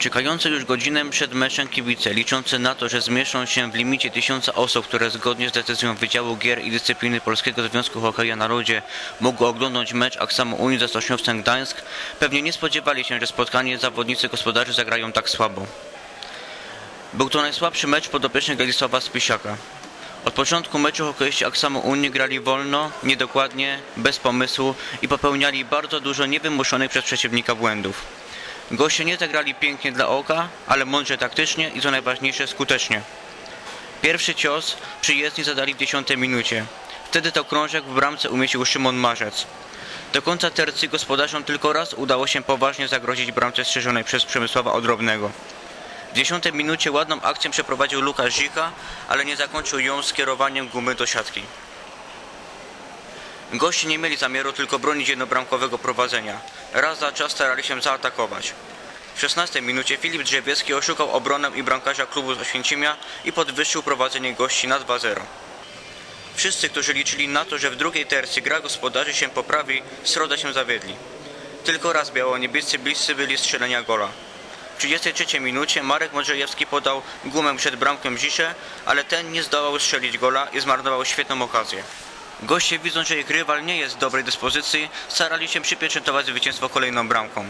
Czekające już godzinę przed meczem kibice, liczący na to, że zmieszczą się w limicie 1000 osób, które zgodnie z decyzją Wydziału Gier i Dyscypliny Polskiego Związku Hokeja na Lodzie mogły oglądać mecz Aksamu Unii ze Stoczniowcem Gdańsk, pewnie nie spodziewali się, że spotkanie zawodnicy gospodarzy zagrają tak słabo. Był to najsłabszy mecz podopiecznych Władysława Spisiaka. Od początku meczu hokeiści Aksamu Unii grali wolno, niedokładnie, bez pomysłu i popełniali bardzo dużo niewymuszonych przez przeciwnika błędów. Goście nie zagrali pięknie dla oka, ale mądrze taktycznie i co najważniejsze skutecznie. Pierwszy cios przyjezdni zadali w 10 minucie. Wtedy to krążek w bramce umieścił Szymon Marzec. Do końca tercji gospodarzom tylko raz udało się poważnie zagrozić bramce strzeżonej przez Przemysława Odrobnego. W 10 minucie ładną akcję przeprowadził Lukasz Zika, ale nie zakończył ją skierowaniem gumy do siatki. Goście nie mieli zamiaru tylko bronić jednobramkowego prowadzenia. Raz za czas starali się zaatakować. W 16 minucie Filip Drzewiecki oszukał obronę i bramkarza klubu z Oświęcimia i podwyższył prowadzenie gości na 2-0. Wszyscy, którzy liczyli na to, że w drugiej tercji gra gospodarzy się poprawi, w środę się zawiedli. Tylko raz biało-niebiescy bliscy byli strzelenia gola. W 33 minucie Marek Modrzejewski podał gumę przed bramkę Zisze, ale ten nie zdołał strzelić gola i zmarnował świetną okazję. Goście, widząc, że ich rywal nie jest w dobrej dyspozycji, starali się przypieczętować zwycięstwo kolejną bramką.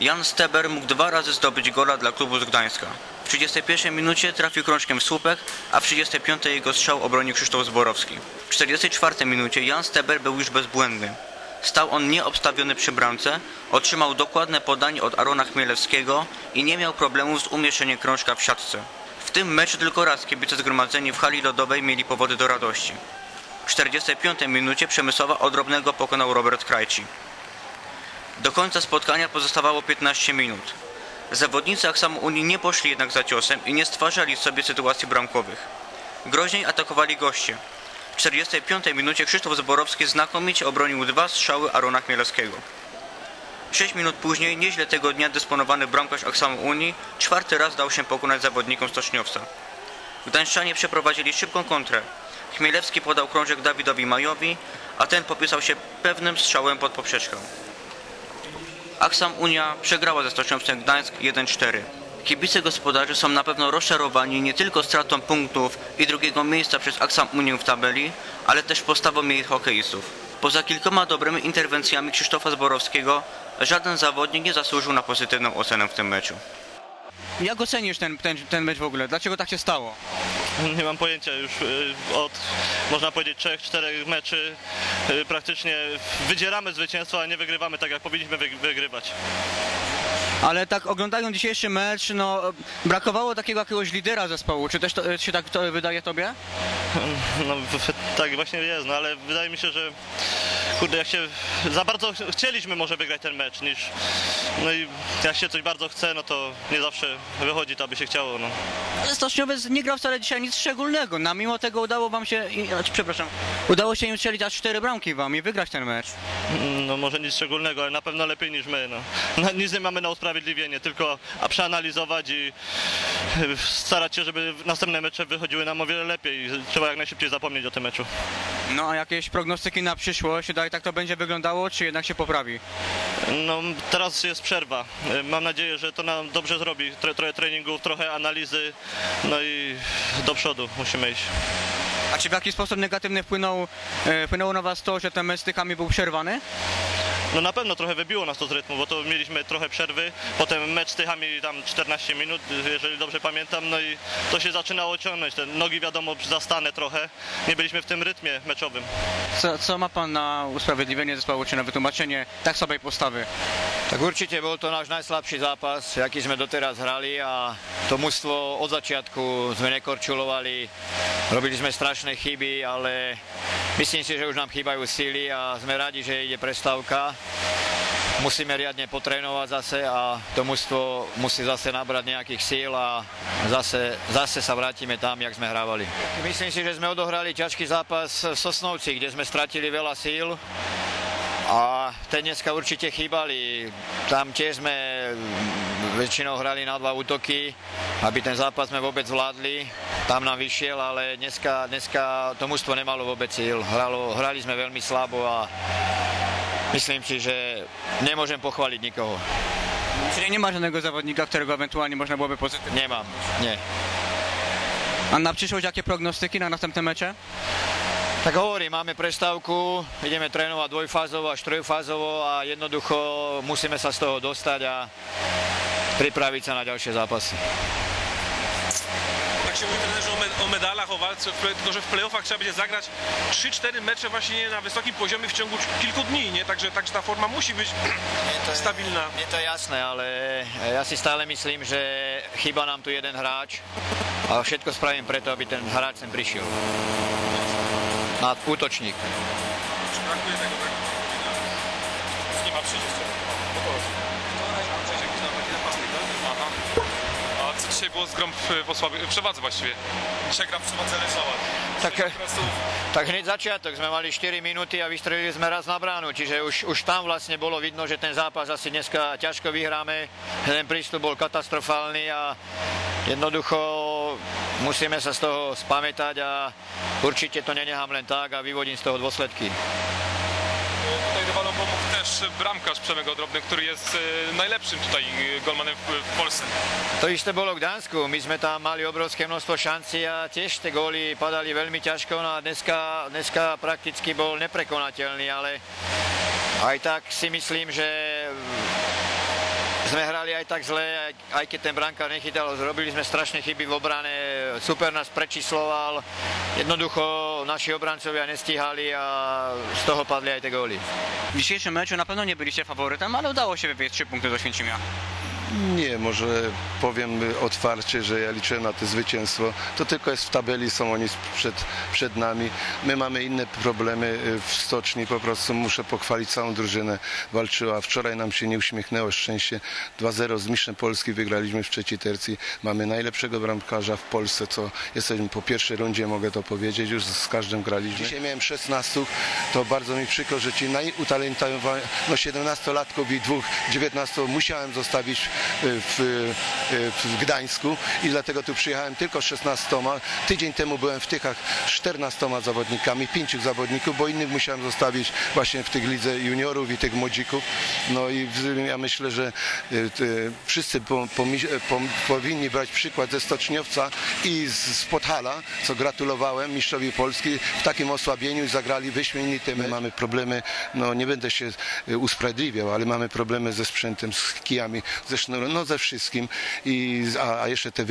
Jan Steber mógł 2 razy zdobyć gola dla klubu z Gdańska. W 31 minucie trafił krążkiem w słupek, a w 35 jego strzał obronił Krzysztof Zborowski. W 44 minucie Jan Steber był już bezbłędny. Stał on nieobstawiony przy bramce, otrzymał dokładne podanie od Arona Chmielewskiego i nie miał problemów z umieszczeniem krążka w siatce. W tym meczu tylko raz kibice zgromadzeni w hali lodowej mieli powody do radości. W 45 minucie Przemysława Odrobnego pokonał Robert Krajci. Do końca spotkania pozostawało 15 minut. Zawodnicy Aksamu Unii nie poszli jednak za ciosem i nie stwarzali sobie sytuacji bramkowych. Groźniej atakowali goście. W 45 minucie Krzysztof Zborowski znakomicie obronił 2 strzały Arona Chmielewskiego. 6 minut później nieźle tego dnia dysponowany bramkarz Aksamu Unii 4. raz dał się pokonać zawodnikom Stoczniowca. Gdańszczanie przeprowadzili szybką kontrę. Chmielewski podał krążek Dawidowi Majowi, a ten popisał się pewnym strzałem pod poprzeczkę. Aksam Unia przegrała ze Stoczniowcem Gdańsk 1-4. Kibice gospodarzy są na pewno rozczarowani nie tylko stratą punktów i drugiego miejsca przez Aksam Unię w tabeli, ale też postawą jej hokeistów. Poza kilkoma dobrymi interwencjami Krzysztofa Zborowskiego, żaden zawodnik nie zasłużył na pozytywną ocenę w tym meczu. Jak ocenisz ten mecz w ogóle? Dlaczego tak się stało? Nie mam pojęcia, już od, można powiedzieć, 3-4 meczy praktycznie wydzieramy zwycięstwo, a nie wygrywamy tak, jak powinniśmy wygrywać. Ale tak oglądając dzisiejszy mecz, no brakowało takiego jakiegoś lidera zespołu. Czy też to, się tak to wydaje tobie? No tak właśnie jest, no ale wydaje mi się, że kurde, jak się za bardzo chcieliśmy może wygrać ten mecz, no i jak się coś bardzo chce, no to nie zawsze wychodzi to, aby się chciało, no. Ale Stoczniowec nie grał wcale dzisiaj nic szczególnego, no mimo tego udało wam się, udało się im strzelić aż 4 bramki wam i wygrać ten mecz. No może nic szczególnego, ale na pewno lepiej niż my, no. Nic nie mamy na usprawiedliwienie, tylko przeanalizować i starać się, żeby następne mecze wychodziły nam o wiele lepiej. Trzeba jak najszybciej zapomnieć o tym meczu. No a jakieś prognostyki na przyszłość? Dalej tak to będzie wyglądało, czy jednak się poprawi? No teraz jest przerwa. Mam nadzieję, że to nam dobrze zrobi. Trochę treningów, trochę analizy, no i do przodu musimy iść. A czy w jakiś sposób negatywny wpłynęło na was to, że ten mecz z Tychami był przerwany? No na pewno trochę wybiło nas to z rytmu, bo to mieliśmy trochę przerwy, potem mecz z Tychami tam 14 minut, jeżeli dobrze pamiętam, no i to się zaczynało ciągnąć, te nogi wiadomo zastane trochę, nie byliśmy w tym rytmie meczowym. Co ma pan na usprawiedliwienie zespołu, czy na wytłumaczenie tak słabej postawy? Tak určite bol to náš najslabší zápas, aký sme doteraz hrali a to mužstvo od začiatku sme nekorčulovali, robili sme strašné chyby, ale myslím si, že už nám chýbajú síly a sme radi, že ide prestávka. Musíme riadne potrénovať zase a to mužstvo musí zase nabrať nejakých síl a zase sa vrátime tam, jak sme hrávali. Myslím si, že sme odohrali ťažký zápas v Sosnovci, kde sme stratili veľa síl. A ten dneska určite chýbali. Tam tiež sme väčšinou hrali na 2 útoky, aby ten zápas sme vôbec zvládli. Tam nám vyšiel, ale dneska to mužstvo nemalo vôbec síl. Hrali sme veľmi slabo a myslím si, že nemôžem pochváliť nikoho. Czyli nie ma żadnego zawodnika, którego ewentualnie można byłoby pozytywnie. Nie mam, nie. A na przyszłość jakie prognostyki na następne mecze? Tak hovorím, máme prestávku, ideme trénovať dvojfázovo až trojfázovo a jednoducho musíme sa z toho dostať a pripraviť sa na ďalšie zápasy. Tak się mówi trenerze o medalach, o walce, tylko że w playoffach trzeba będzie zagrać 3-4 mecze właśnie na wysokim poziomie w ciągu kilku dni, nie? Także ta forma musi być stabilná. Je to jasné, ale ja si stále myslím, že chýba nám tu jeden hráč a všetko spravím preto, aby ten hráč sem prišiel. Na útočník. Czy brakuje tego, tak? Nie ma przyjścia. Aha. A co dzisiaj było z grą w Osławie, w przewadze właściwie? Dzisiaj gra w przewadze leżała. Tak hneď začiatok sme mali 4 minúty a vystrelili sme raz na bránu, čiže už tam vlastne bolo vidno, že ten zápas asi dneska ťažko vyhráme. Ten prístup bol katastrofálny a jednoducho musíme sa z toho spamätať a určite to nenechám len tak a vyvodím z toho dôsledky. Tutaj rywalom pomógł też bramkarz Przemek Odrobny, który jest najlepszym tutaj golmanem w Polsce. To isté bolo k Dánsku, my sme tam mali obrovské množstvo šancí a tiež tie góly padali veľmi ťažko, no a dneska prakticky bol neprekonateľný, ale aj tak si myslím, že sme hrali aj tak zle, aj keď ten brankár nechytal, zrobili sme strašné chyby v obrane, super nás prečísloval, jednoducho naši obrancovia nestíhali a z toho padli aj te góly. W dzisiejszym meczu na pewno nie byliście faworytem, ale udało się wywieźć 3 punkty do Święcimia. Nie, może powiem otwarcie, że ja liczę na to zwycięstwo. To tylko jest w tabeli, są oni przed nami. My mamy inne problemy w stoczni, po prostu muszę pochwalić całą drużynę. Walczyła. Wczoraj nam się nie uśmiechnęło szczęście. 2-0 z mistrzem Polski wygraliśmy w trzeciej tercji. Mamy najlepszego bramkarza w Polsce, co jesteśmy po pierwszej rundzie, mogę to powiedzieć. Już z każdym graliśmy. Dzisiaj miałem 16, to bardzo mi przykro, że ci najutalentowani, 17-latków i 19 musiałem zostawić w Gdańsku i dlatego tu przyjechałem tylko 16. Tydzień temu byłem w Tychach 14 zawodnikami, 5 zawodników, bo innych musiałem zostawić właśnie w tych lidze juniorów i tych młodzików. No i ja myślę, że wszyscy powinni brać przykład ze Stoczniowca i z Podhala, co gratulowałem mistrzowi Polski w takim osłabieniu i zagrali wyśmienity. My mamy problemy, no nie będę się usprawiedliwiał, ale mamy problemy ze sprzętem, z kijami, ze sznurem, no ze wszystkim. A jeszcze te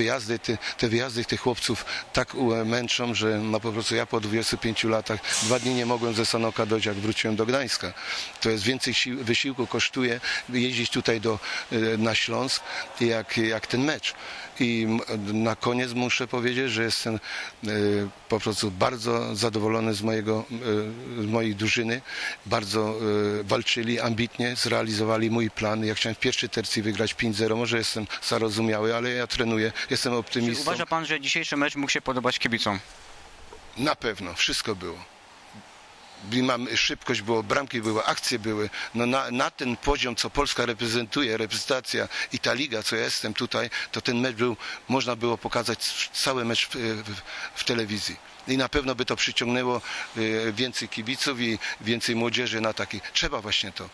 wyjazdy tych chłopców tak męczą, że no po prostu ja po 25 latach 2 dni nie mogłem ze Sanoka dojść, jak wróciłem do Gdańska. To jest więcej wysiłku kosztuje jeździć tutaj na Śląsk jak ten mecz. I na koniec muszę powiedzieć, że jestem po prostu bardzo zadowolony z mojej drużyny. Bardzo walczyli ambitnie, zrealizowali mój plan. Ja chciałem w pierwszej tercji wygrać 5-0. Może jestem zarozumiały, ale ja trenuję, jestem optymistą. Czy uważa pan, że dzisiejszy mecz mógł się podobać kibicom? Na pewno, wszystko było. Szybkość było, bramki były, akcje były. No na ten poziom, co Polska reprezentuje, reprezentacja i ta liga, co ja jestem tutaj, to ten mecz można było pokazać cały mecz w telewizji. I na pewno by to przyciągnęło więcej kibiców i więcej młodzieży na taki. Trzeba właśnie to.